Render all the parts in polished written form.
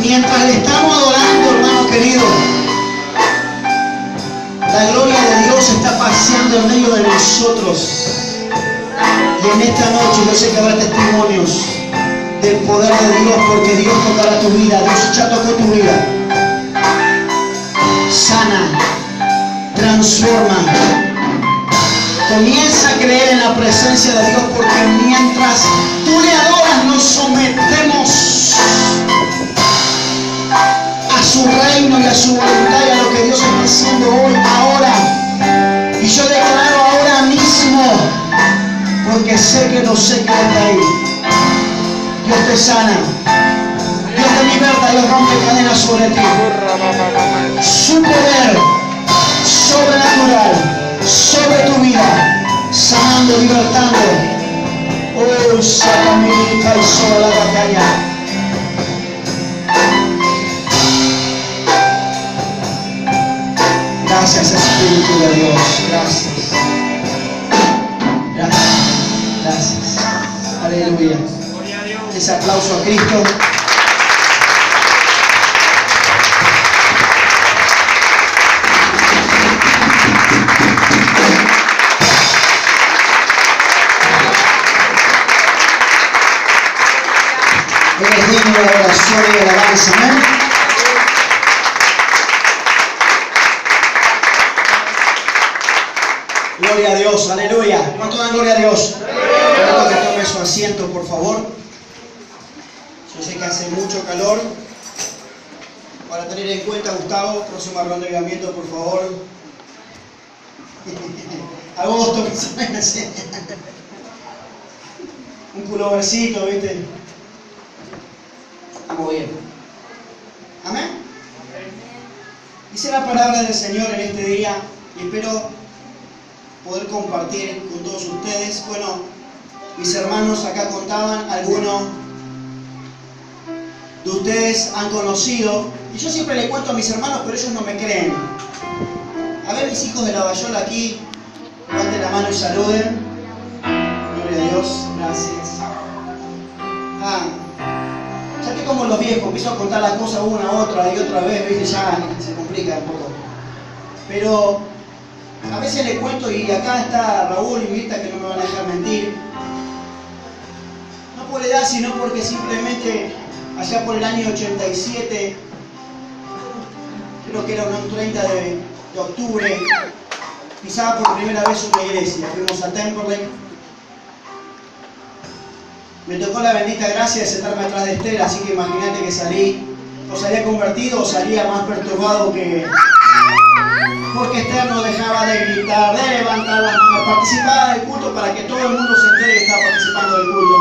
Mientras le estamos adorando, hermano querido, la gloria de Dios está paseando en medio de nosotros. Y en esta noche yo sé que habrá testimonios del poder de Dios, porque Dios tocará tu vida. Dios ya tocó tu vida. Sana, transforma. Comienza a creer en la presencia de Dios, porque mientras tú le adoras nos sometemos a su reino y a su voluntad y a lo que Dios está haciendo hoy, ahora. Y yo declaro ahora mismo, porque sé que no sé que está ahí. Dios te sana, Dios te liberta, Dios rompe cadenas sobre ti. Su poder sobrenatural sobre tu vida, sanando, libertando. Oh, Satamita y sobre la batalla. Gracias, Espíritu de Dios. Gracias. Gracias. Gracias. Aleluya. Ese aplauso a Cristo. Eres digno de adoración y de alabanza. Amén. Gloria a Dios, aleluya. ¿Cuánto dan gloria a Dios? Quiero que tome su asiento, por favor. Yo sé que hace mucho calor. Para tener en cuenta, Gustavo, próximo ronda de avivamiento, por favor. Agosto, que se hace. Un pulovercito, ¿viste? Estamos bien. Amén. Dice la palabra del Señor en este día y espero poder compartir con todos ustedes. Bueno, mis hermanos acá contaban, algunos de ustedes han conocido, y yo siempre le cuento a mis hermanos, pero ellos no me creen. A ver, mis hijos de la Bayola aquí, levanten la mano y saluden. Gloria a Dios, gracias. Ya que como los viejos, empiezo a contar las cosas una, otra y otra vez, ¿viste? Ya se complica un poco. Pero a veces le cuento, y acá está Raúl y Mirta, que no me van a dejar mentir. No por edad, sino porque simplemente allá por el año 87, creo que era un 30 de octubre, pisaba por primera vez una iglesia. Fuimos a Temperley. Me tocó la bendita gracia de sentarme atrás de Esther, así que imagínate que salí, o salía convertido o salía más perturbado que... Porque Esther no dejaba de gritar, de levantar las manos, participaba del culto para que todo el mundo se entere que estaba participando del culto.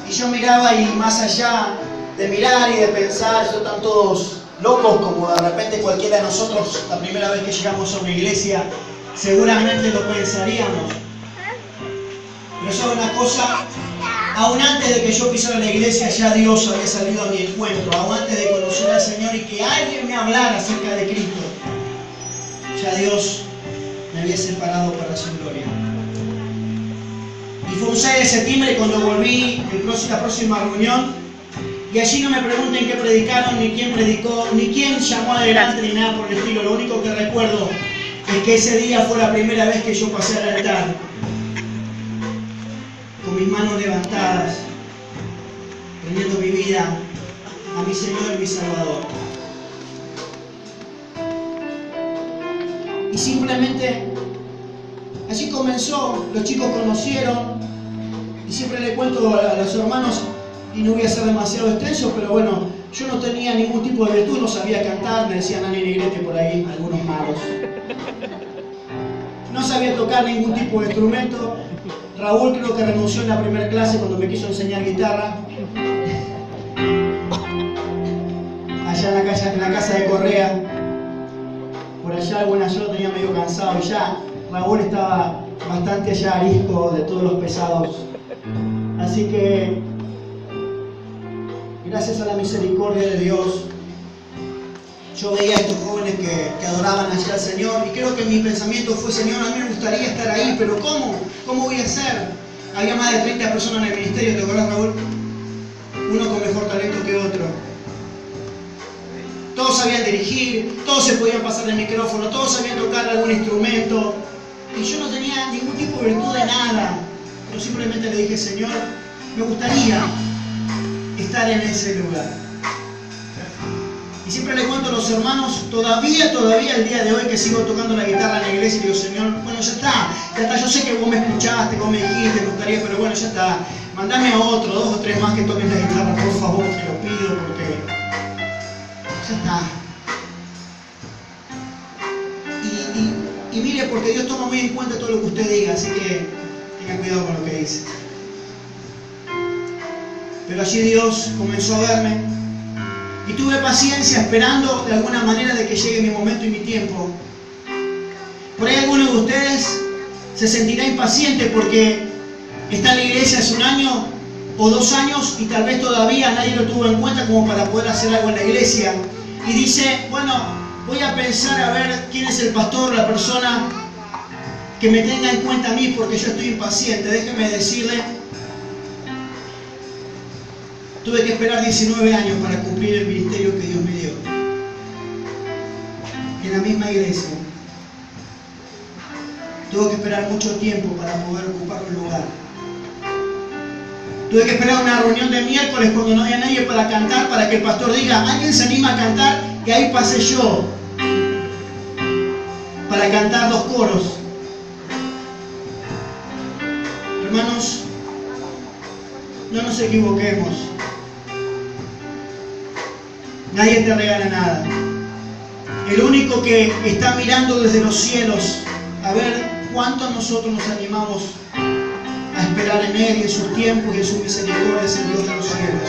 Y yo miraba, y más allá de mirar y de pensar, están todos locos, como de repente cualquiera de nosotros, la primera vez que llegamos a una iglesia, seguramente lo pensaríamos. Pero sabe una cosa, aún antes de que yo pisara la iglesia, ya Dios había salido a mi encuentro, aún antes de conocer al Señor y que alguien me hablara acerca de Cristo, ya Dios me había separado para su gloria. Y fue un 6 de septiembre cuando volví la próxima reunión, y allí no me pregunten qué predicaron, ni quién predicó, ni quién llamó adelante, ni nada por el estilo. Lo único que recuerdo es que ese día fue la primera vez que yo pasé al altar con mis manos levantadas, rendiendo mi vida a mi Señor y mi Salvador. Y simplemente así comenzó. Los chicos conocieron, y siempre le cuento a los hermanos, y no voy a ser demasiado extenso, pero bueno, yo no tenía ningún tipo de virtud, no sabía cantar, me decían Nani Negrete por ahí, algunos magos. No sabía tocar ningún tipo de instrumento. Raúl creo que renunció en la primera clase cuando me quiso enseñar guitarra. Allá en la casa de Correa. Por allá yo lo tenía medio cansado, y ya Raúl estaba bastante allá arisco de todos los pesados. Así que, gracias a la misericordia de Dios, yo veía a estos jóvenes que adoraban allá al Señor, y creo que mi pensamiento fue: Señor, a mí me gustaría estar ahí, pero ¿cómo? ¿Cómo voy a hacer? Había más de 30 personas en el ministerio, ¿te acuerdas, Raúl? uno con mejor talento que otro. Todos sabían dirigir, todos se podían pasar el micrófono, todos sabían tocar algún instrumento. Y yo no tenía ningún tipo de virtud de nada. Pero simplemente le dije, Señor, me gustaría estar en ese lugar. Y siempre le cuento a los hermanos, todavía el día de hoy que sigo tocando la guitarra en la iglesia, y digo, Señor, bueno, ya está, yo sé que vos me escuchaste, vos me dijiste, me gustaría, pero bueno, ya está. Mandame a otro, 2 o 3 más que toquen la guitarra, por favor, te lo pido, porque ya está. Y mire, porque Dios toma muy en cuenta todo lo que usted diga, así que tenga cuidado con lo que dice. Pero allí Dios comenzó a verme y tuve paciencia esperando de alguna manera de que llegue mi momento y mi tiempo. Por ahí alguno de ustedes se sentirá impaciente porque está en la iglesia hace 1 año o 2 años y tal vez todavía nadie lo tuvo en cuenta como para poder hacer algo en la iglesia. Y dice, bueno, voy a pensar a ver quién es el pastor, la persona que me tenga en cuenta a mí porque yo estoy impaciente. Déjeme decirle, tuve que esperar 19 años para cumplir el ministerio que Dios me dio. En la misma iglesia. Tuve que esperar mucho tiempo para poder ocupar un lugar. Tuve que esperar una reunión de miércoles cuando no había nadie para cantar, para que el pastor diga, ¿alguien se anima a cantar? Y ahí pasé yo, para cantar 2 coros. Hermanos, no nos equivoquemos. Nadie te regala nada. El único que está mirando desde los cielos a ver cuánto nosotros nos animamos a esperar en Él y en sus tiempos y en su misericordia es el Dios de los cielos.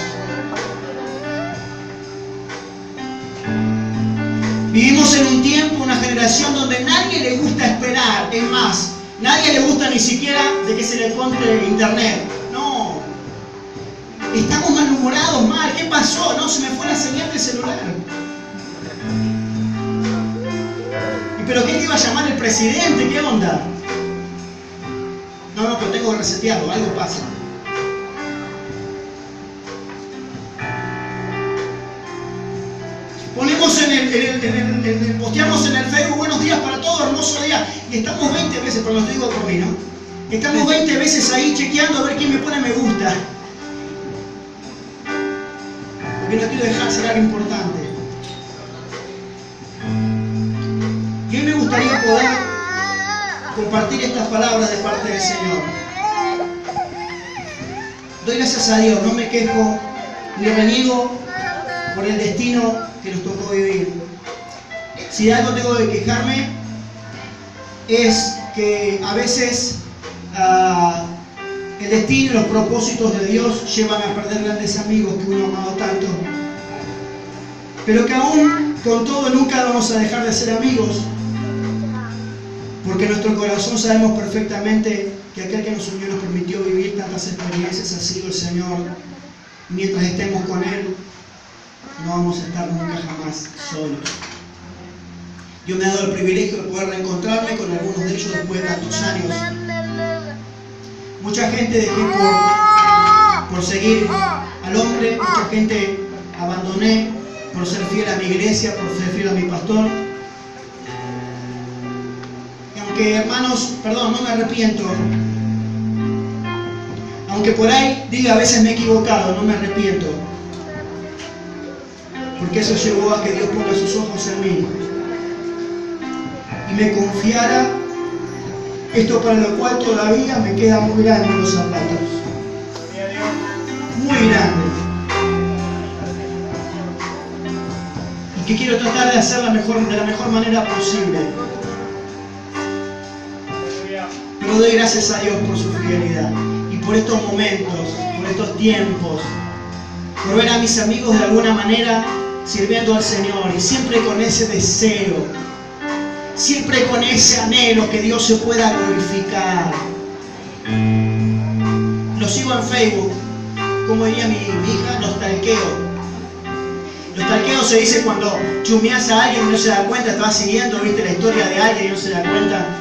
Vivimos en un tiempo, una generación donde nadie le gusta esperar. Es más, nadie le gusta ni siquiera de que se le encuentre internet. No. Estamos malhumorados, mal. ¿Qué pasó? No, se me fue la señal del celular. ¿Y pero qué te iba a llamar el presidente? ¿Qué onda? No, pero tengo que resetearlo, algo pasa. Ponemos posteamos en el Facebook, buenos días para todos, hermoso día. Y estamos 20 veces, pero lo digo por mí, ¿no? Estamos 20 veces ahí chequeando a ver quién me pone me gusta. Porque no quiero dejar ser algo importante. Y hoy me gustaría poder compartir estas palabras de parte del Señor. Doy gracias a Dios, no me quejo ni reniego por el destino que nos tocó vivir. Si de algo tengo que quejarme es que a veces el destino y los propósitos de Dios llevan a perder grandes amigos que uno ha amado tanto, pero que aún con todo nunca vamos a dejar de ser amigos, porque en nuestro corazón sabemos perfectamente que aquel que nos unió y nos permitió vivir tantas experiencias ha sido el Señor. Mientras estemos con Él, no vamos a estar nunca jamás solos. Yo me he dado el privilegio de poder reencontrarme con algunos de ellos después de tantos años. Mucha gente dejé por seguir al hombre, mucha gente abandoné por ser fiel a mi iglesia, por ser fiel a mi pastor. Y aunque, hermanos, perdón, no me arrepiento. Aunque por ahí diga a veces me he equivocado, no me arrepiento. Porque eso llevó a que Dios ponga sus ojos en mí y me confiara esto para lo cual todavía me queda muy grande los zapatos. Muy grande. Y que quiero tratar de hacer de la mejor manera posible. Pero doy gracias a Dios por su fidelidad y por estos momentos, por estos tiempos, por ver a mis amigos de alguna manera sirviendo al Señor y siempre con ese deseo, siempre con ese anhelo que Dios se pueda glorificar. Lo sigo en Facebook, como diría mi hija, nostalqueo. Nostalqueo se dice cuando chumeas a alguien y no se da cuenta, estás siguiendo, viste la historia de alguien y no se da cuenta.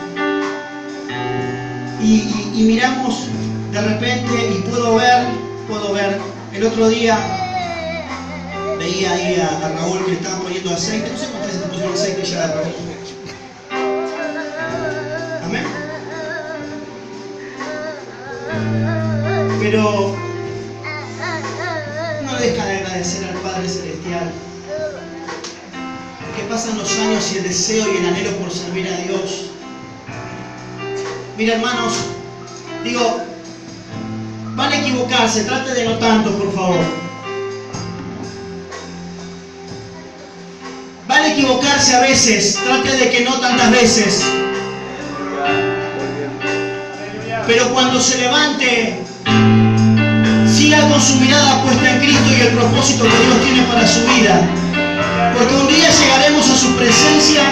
Y miramos de repente y puedo ver el El otro día veía ahí a Raúl que le estaban poniendo aceite. No sé cuántas veces te pusieron aceite ya, Raúl. Amén. Pero no deja de agradecer al Padre Celestial. Que pasan los años y el deseo y el anhelo por servir a Dios. Mira, hermanos, digo, van a equivocarse, trate de no tanto, por favor. Van a equivocarse a veces, trate de que no tantas veces. Pero cuando se levante, siga con su mirada puesta en Cristo y el propósito que Dios tiene para su vida. Porque un día llegaremos a su presencia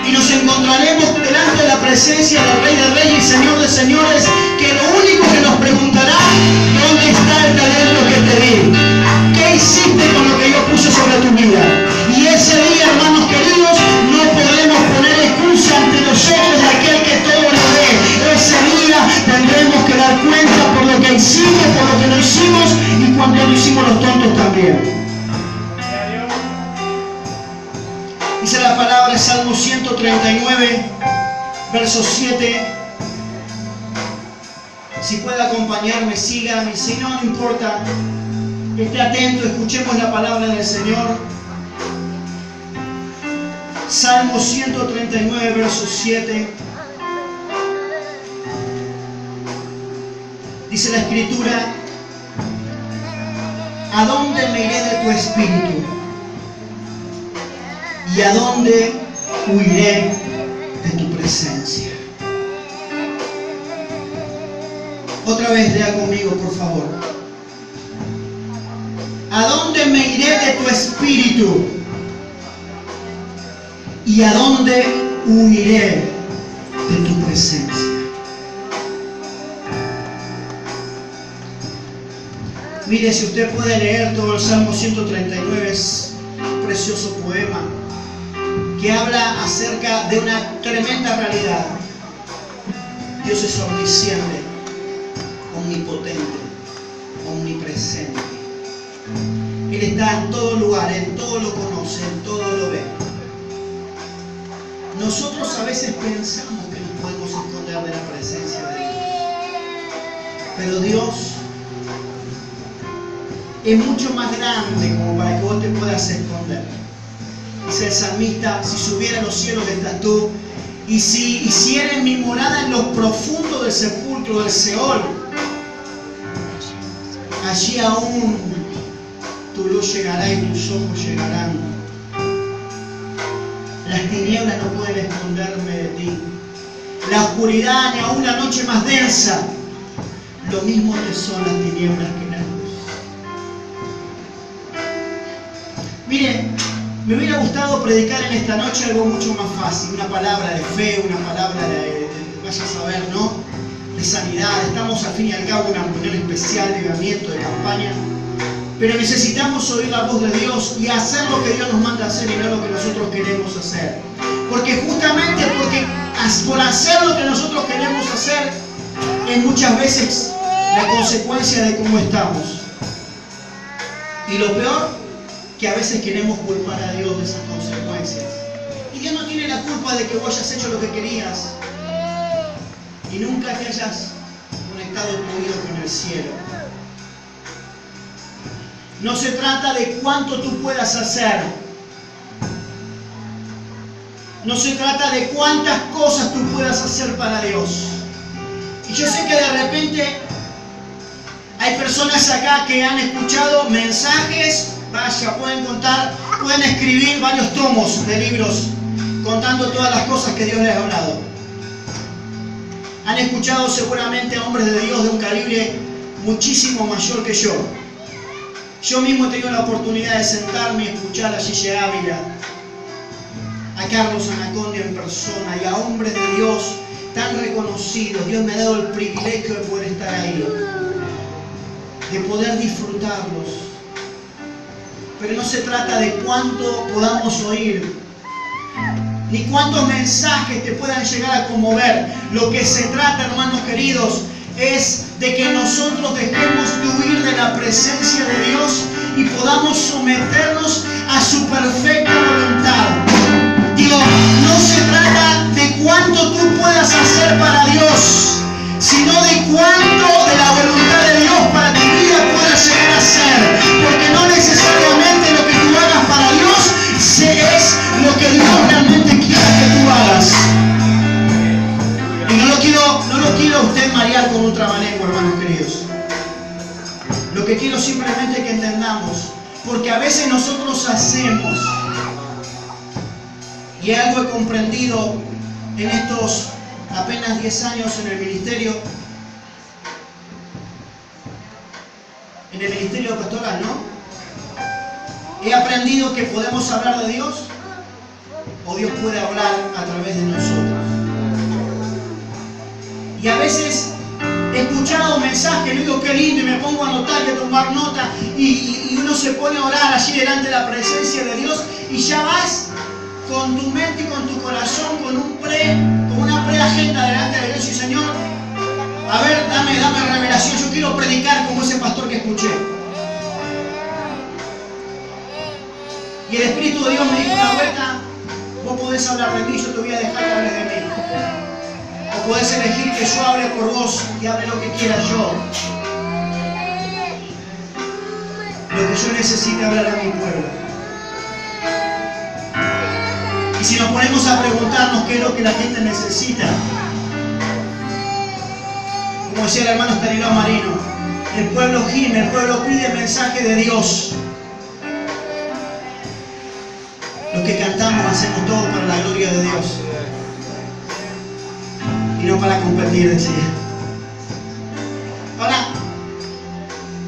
y nos encontraremos delante de la presencia del Rey de Reyes y Señor de Señores, que lo único que nos preguntará: ¿dónde está el talento que te di? ¿Qué hiciste con lo que yo puse sobre tu vida? Y ese día, hermanos queridos, no podemos poner excusa ante los ojos de aquel que todo lo ve. Ese día tendremos que dar cuenta por lo que hicimos, por lo que no hicimos y cuando lo hicimos los tontos también. Dice la palabra en Salmo 139, verso 7. Si puede acompañarme, siga. Y si no, no importa. Esté atento, escuchemos la palabra del Señor. Salmo 139, verso 7. Dice la Escritura: ¿a dónde me iré de tu espíritu? ¿Y a dónde huiré de tu presencia? Otra vez lea conmigo, por favor. ¿A dónde me iré de tu espíritu? ¿Y a dónde huiré de tu presencia? Mire, si usted puede leer todo el Salmo 139, es un precioso poema que habla acerca de una tremenda realidad. Dios es omnisciente, omnipotente, omnipresente. Él está en todo lugar, en todo lo conoce, en todo lo ve. Nosotros a veces pensamos que nos podemos esconder de la presencia de Dios, pero Dios es mucho más grande como para que vos te puedas esconder. Dice el salmista: si subiera a los cielos estás tú, y si hiciera mi morada en los profundos del sepulcro del Seol, allí aún tu luz llegará y tus ojos llegarán. Las tinieblas no pueden esconderme de ti, la oscuridad ni aún la noche más densa. Lo mismo te son las tinieblas que la luz. Mire, me hubiera gustado predicar en esta noche algo mucho más fácil, una palabra de fe, una palabra de vaya a saber, ¿no? De sanidad. Estamos al fin y al cabo en una reunión especial de avivamiento, de campaña, pero necesitamos oír la voz de Dios y hacer lo que Dios nos manda hacer y no lo que nosotros queremos hacer. Porque justamente por hacer lo que nosotros queremos hacer es muchas veces la consecuencia de cómo estamos. Y lo peor, que a veces queremos culpar a Dios de esas consecuencias. Y Dios no tiene la culpa de que vos hayas hecho lo que querías y nunca te hayas conectado tu oído con el cielo. No se trata de cuánto tú puedas hacer. No se trata de cuántas cosas tú puedas hacer para Dios. Y yo sé que de repente hay personas acá que han escuchado mensajes. Vaya, pueden escribir varios tomos de libros contando todas las cosas que Dios les ha hablado. Han escuchado seguramente a hombres de Dios de un calibre muchísimo mayor que yo. Yo mismo he tenido la oportunidad de sentarme y escuchar a Gigi Ávila, a Carlos Anacondia en persona y a hombres de Dios tan reconocidos. Dios me ha dado el privilegio de poder estar ahí, de poder disfrutarlos. Pero no se trata de cuánto podamos oír, ni cuántos mensajes te puedan llegar a conmover. Lo que se trata, hermanos queridos, es de que nosotros dejemos de huir de la presencia de Dios y podamos someternos a su perfecta voluntad. Digo, no se trata de cuánto tú puedas hacer para Dios, sino de cuánto de la voluntad de Dios para tu vida pueda llegar a ser. Porque no necesariamente lo que tú hagas para Dios es lo que Dios realmente quiera que tú hagas. Y no lo quiero a usted marear con un trabalengua, hermanos queridos. Lo que quiero simplemente que entendamos, porque a veces nosotros hacemos, y algo he comprendido en estos apenas 10 años en el ministerio pastoral, ¿no? He aprendido que podemos hablar de Dios o Dios puede hablar a través de nosotros. Y a veces he escuchado mensajes, le digo qué lindo, y me pongo a anotar y a tomar nota, y uno se pone a orar allí delante de la presencia de Dios, y ya vas con tu mente y con tu corazón, con una preagenda delante de Dios, y Señor, a ver, dame revelación, yo quiero predicar como ese pastor que escuché. Y el Espíritu de Dios me dijo una vuelta, vos podés hablar de mí, yo te voy a dejar que hables de mí. O podés elegir que yo hable por vos y hable lo que quiera yo. Lo que yo necesite hablar a mi pueblo. Y si nos ponemos a preguntarnos qué es lo que la gente necesita, como decía el hermano Stanislao Marino, el pueblo gime, el pueblo pide el mensaje de Dios. Los que cantamos hacemos todo para la gloria de Dios y no para competir, decía. Ahora,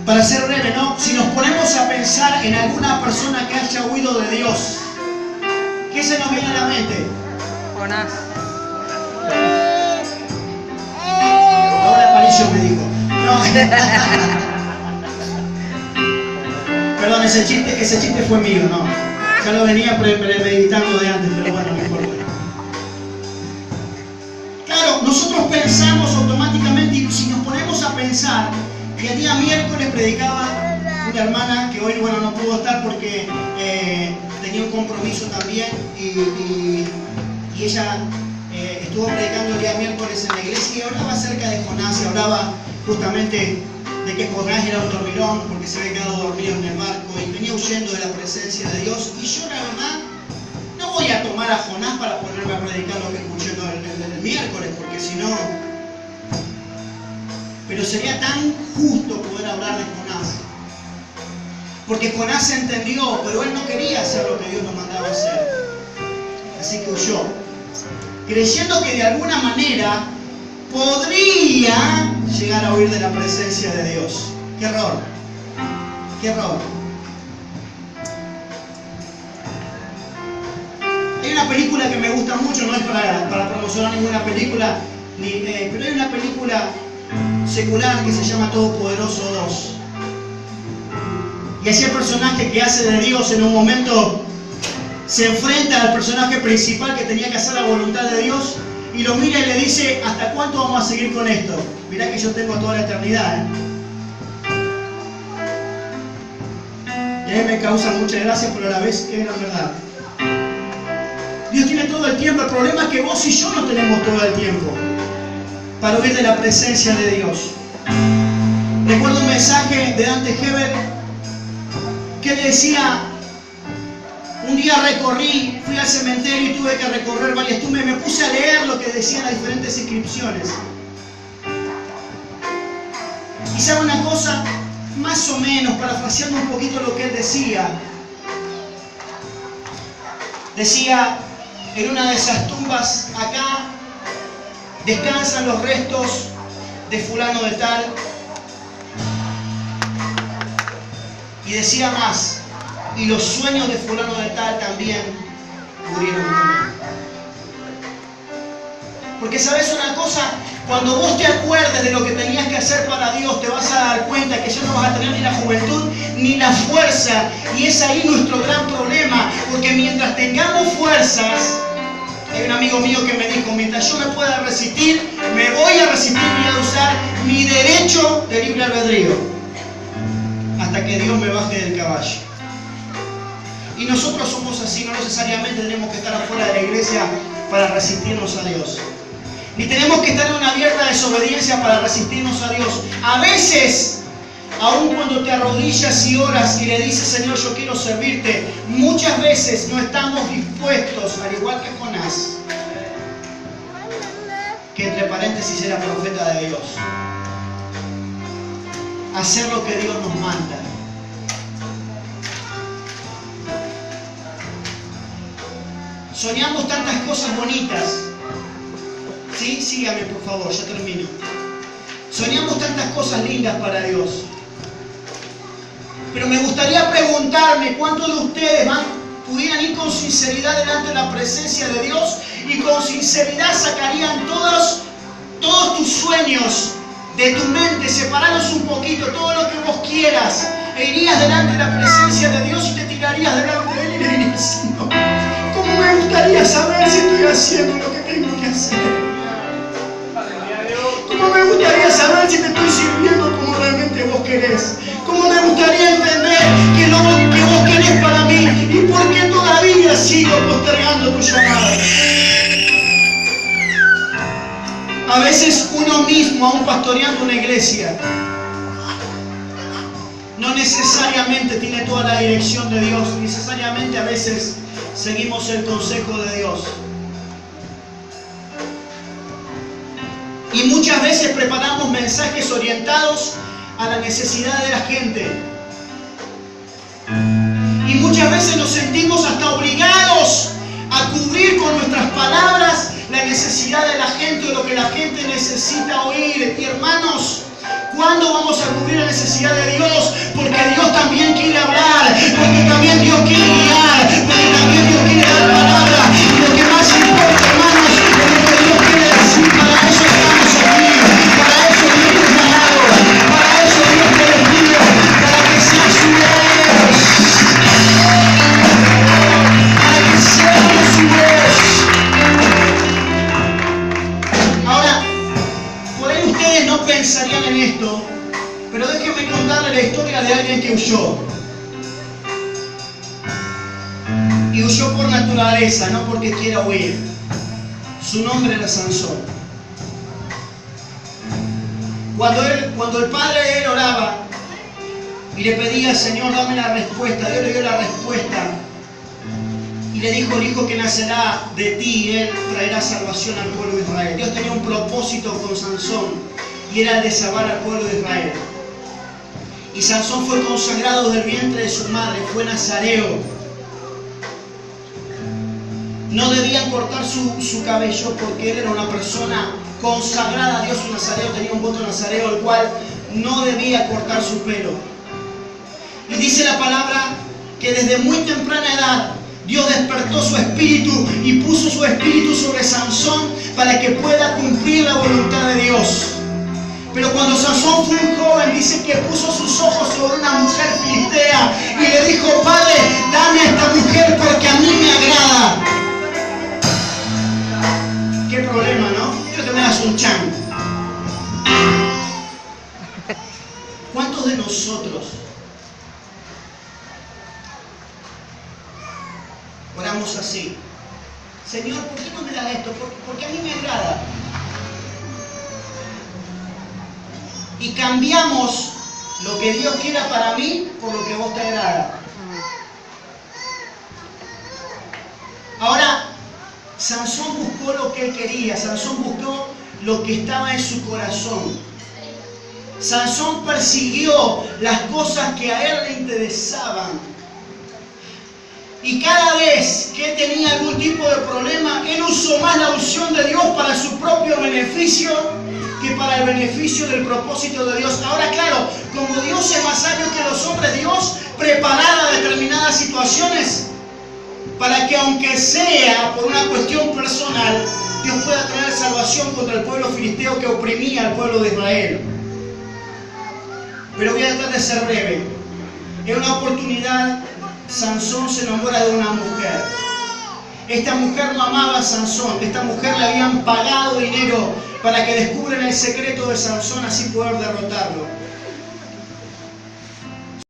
para ser breve, ¿no? Si nos ponemos a pensar en alguna persona que haya huido de Dios, ¿qué se nos viene a la mente? Jonás. Ahora Aparicio me dijo. No. Perdón, ese chiste fue mío, ¿no? Ya lo venía premeditando de antes, pero bueno, no importa. Claro, nosotros pensamos automáticamente, y si nos ponemos a pensar, que el día miércoles predicaba una hermana que hoy, bueno, no pudo estar porque tenía un compromiso también, y ella estuvo predicando el día miércoles en la iglesia y hablaba acerca de Jonás, y hablaba justamente de que Jonás era un dormilón porque se había quedado dormido en el barco y venía huyendo de la presencia de Dios. Y yo, la verdad, no voy a tomar a Jonás para ponerme a predicar lo que escuché el miércoles, porque si no... Pero sería tan justo poder hablar de Jonás, porque Jonás se entendió, pero él no quería hacer lo que Dios nos mandaba hacer, así que huyó, creyendo que de alguna manera podría llegar a huir de la presencia de Dios. ¡Qué error! ¡Qué error! Hay una película que me gusta mucho, no es para promocionar ninguna película, pero hay una película secular que se llama Todopoderoso 2. Y así el personaje que hace de Dios en un momento se enfrenta al personaje principal que tenía que hacer la voluntad de Dios y lo mira y le dice: ¿hasta cuánto vamos a seguir con esto? Mirá que yo tengo toda la eternidad, Y a mí me causa mucha gracia, pero a la vez es la verdad. Dios tiene todo el tiempo, el problema es que vos y yo no tenemos todo el tiempo para huir de la presencia de Dios. Recuerdo un mensaje de Dante Gebel que decía: un día fui al cementerio y tuve que recorrer varias tumbas y me puse a leer lo que decían las diferentes inscripciones. Y sabe una cosa, más o menos, parafraseando un poquito lo que él decía, en una de esas tumbas, acá descansan los restos de fulano de tal. Y decía más: y los sueños de fulano de tal también murieron conmigo. Porque sabes una cosa, cuando vos te acuerdes de lo que tenías que hacer para Dios, te vas a dar cuenta que ya no vas a tener ni la juventud ni la fuerza. Y es ahí nuestro gran problema, porque mientras tengamos fuerzas, Hay un amigo mío que me dijo, mientras yo me pueda resistir, me voy a resistir y a usar mi derecho de libre albedrío, hasta que Dios me baje del caballo. Y nosotros somos así, no necesariamente tenemos que estar afuera de la iglesia para resistirnos a Dios. Ni tenemos que estar en una abierta desobediencia para resistirnos a Dios. A veces, aun cuando te arrodillas y oras y le dices, Señor, yo quiero servirte, muchas veces no estamos dispuestos, al igual que Jonás, que entre paréntesis era profeta de Dios, a hacer lo que Dios nos manda. Soñamos tantas cosas bonitas. ¿Sí? Sígame, por favor, ya termino. Soñamos tantas cosas lindas para Dios. Pero me gustaría preguntarme cuántos de ustedes pudieran ir con sinceridad delante de la presencia de Dios y con sinceridad sacarían todos tus sueños de tu mente, separalos un poquito, todo lo que vos quieras, e irías delante de la presencia de Dios y te tirarías delante de Él y le dirías, Señor, ¿cómo me gustaría saber si estoy haciendo lo que tengo que hacer? ¿Cómo me gustaría saber si te estoy sirviendo como realmente vos querés? ¿Cómo me gustaría entender que lo que vos querés para mí y por qué todavía sigo postergando tu llamada? A veces uno mismo, aún pastoreando una iglesia, no necesariamente tiene toda la dirección de Dios, necesariamente a veces seguimos el consejo de Dios. Y muchas veces preparamos mensajes orientados a la necesidad de la gente. Y muchas veces nos sentimos hasta obligados a cubrir con nuestras palabras la necesidad de la gente o lo que la gente necesita oír. Y hermanos, ¿cuándo vamos a cubrir la necesidad de Dios? Porque Dios también quiere hablar, porque también Dios quiere guiar, porque también Dios quiere dar palabra. Y lo que más importa, hermanos, es lo que Dios quiere decir. Para eso estamos aquí, para eso Dios te ha dado, para eso Dios te elegido, para que seas su voz, para que seamos su voz. Ahora, por ahí ustedes no pensarían en esto, pero déjenme contarle la historia de alguien que huyó. Y huyó por naturaleza, no porque quiera huir. Su nombre era Sansón. Cuando el padre de él oraba y le pedía, Señor, dame la respuesta, Dios le dio la respuesta. Y le dijo, el hijo que nacerá de ti, él traerá salvación al pueblo de Israel. Dios tenía un propósito con Sansón y era el de salvar al pueblo de Israel. Y Sansón fue consagrado del vientre de su madre, fue nazareo. No debían cortar su cabello porque él era una persona consagrada a Dios. Un nazareo tenía un voto nazareo, el cual no debía cortar su pelo. Y dice la palabra que desde muy temprana edad Dios despertó su espíritu y puso su espíritu sobre Sansón para que pueda cumplir la voluntad de Dios. Pero cuando Sansón fue un joven, dice que puso sus ojos sobre una mujer filistea y le dijo, Padre, dame a esta mujer porque a mí me agrada. Qué problema, ¿no? Quiero que me hagas un chan. ¿Cuántos de nosotros oramos así? Señor, ¿por qué no me das esto? Porque a mí me agrada. Y cambiamos lo que Dios quiera para mí por lo que a vos te agrada. Ahora, Sansón buscó lo que él quería. Sansón buscó lo que estaba en su corazón. Sansón persiguió las cosas que a él le interesaban. Y cada vez que él tenía algún tipo de problema, él usó más la unción de Dios para su propio beneficio que para el beneficio del propósito de Dios. Ahora, claro, como Dios es más sabio que los hombres, Dios preparaba determinadas situaciones para que, aunque sea por una cuestión personal, Dios pueda traer salvación contra el pueblo filisteo que oprimía al pueblo de Israel. Pero voy a tratar de ser breve. En una oportunidad, Sansón se enamora de una mujer. Esta mujer no amaba a Sansón, esta mujer le habían pagado dinero para que descubran el secreto de Sansón, así poder derrotarlo.